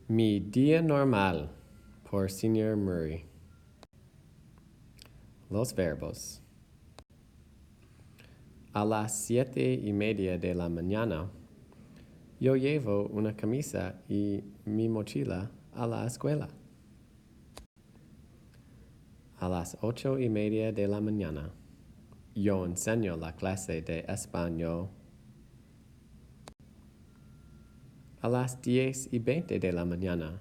Mi día normal por Señor Murray. Los verbos. A las 7:30 de la mañana, yo llevo una camisa y mi mochila a la escuela. A las 8:30 de la mañana, yo enseño la clase de español. A las 10:20 de la mañana,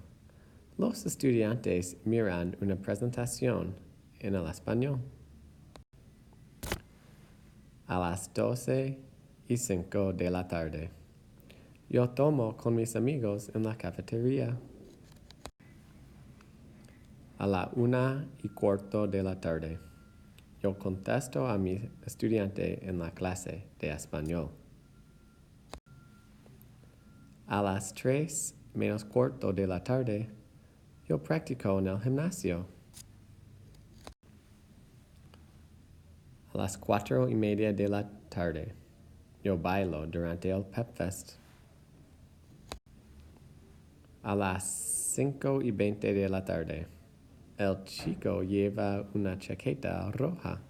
los estudiantes miran una presentación en el español. A las 12:05 de la tarde, yo tomo con mis amigos en la cafetería. A la 1:15 de la tarde, yo contesto a mi estudiante en la clase de español. A las 3:45 de la tarde, yo practico en el gimnasio. A las 4:30 de la tarde, yo bailo durante el Pep Fest. A las 5:20 de la tarde, el chico lleva una chaqueta roja.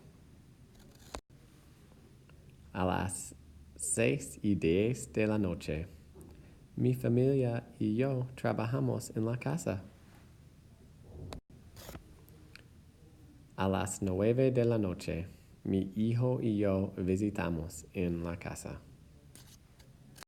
A las 6:10 de la noche, mi familia y yo trabajamos en la casa. A las 9 de la noche, mi hijo y yo visitamos en la casa.